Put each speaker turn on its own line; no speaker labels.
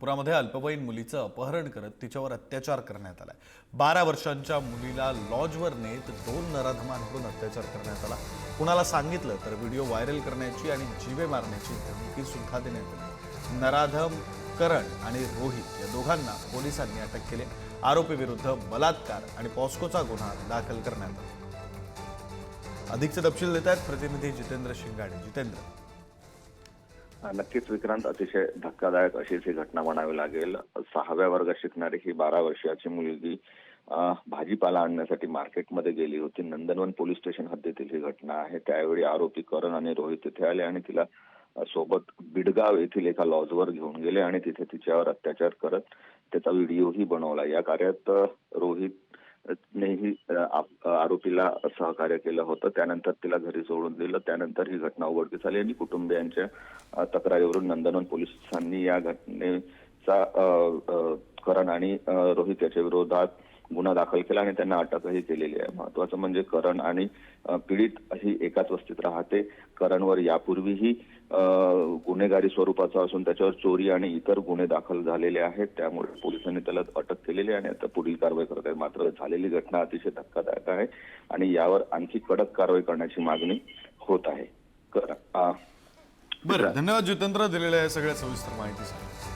नागपुरामध्ये अल्पवयीन मुलीचं अपहरण करत तिच्यावर अत्याचार करण्यात आलाय। 12 वर्षांच्या मुलीला लॉजवर नेत 2 नराधमांकडून अत्याचार करण्यात आला। कुणाला सांगितलं तर व्हिडिओ व्हायरल करण्याची आणि जीवे मारण्याची धमकी सुद्धा देण्यात आली। नराधम करण आणि रोहित या दोघांना पोलिसांनी अटक केली। आरोपी विरुद्ध बलात्कार आणि पॉस्कोचा गुन्हा दाखल करण्यात आला। अधिकचे तपशील देत आहेत प्रतिनिधी जितेंद्र शिंगाडे। जितेंद्र,
नक्कीच विक्रांत, अतिशय धक्कादायक अशीच ही घटना म्हणावी लागेल। 6व्या वर्गात शिकणारी ही 12 वर्षाची मुलगी भाजीपाला आणण्यासाठी मार्केटमध्ये गेली होती। नंदनवन पोलीस स्टेशन हद्दीतील ही घटना आहे। त्यावेळी आरोपी करण आणि रोहित तिथे आले आणि तिला सोबत बिडगाव येथील एका लॉजवर घेऊन गेले आणि तिथे तिच्यावर अत्याचार करत त्याचा व्हिडिओही बनवला। या कार्यात रोहित नेही आरोपीला सहकार्य केलं होतं। त्यानंतर तिला घरी सोडून दिलं। त्यानंतर ही घटना उघडकीस आली आणि कुटुंबियांच्या तक्रारीवरून नंदनवन पोलिसांनी या घटनेचा करण आणि रोहित याच्या विरोधात गुन्हा दाखल केला आणि त्यांना अटकही केलेली आहे। महत्वाचं म्हणजे करण आणि पीडित ही एकाच वस्तीत राहते। करणवर यापूर्वीही गुन्हेगारी स्वरूपाचा असून त्याच्यावर चोरी आणि इतर गुन्हे दाखल झालेले आहेत। त्यामुळे पोलिसांनी त्याला अटक केलेली आहे आणि आता पुढील कारवाई करत आहेत। मात्र झालेली घटना अतिशय धक्कादायक आहे आणि यावर आणखी कडक कारवाई करण्याची मागणी होत आहे।
बरं, धन्यवाद जितेंद्र दिलेल्या सगळ्या सविस्तर माहितीसाठी।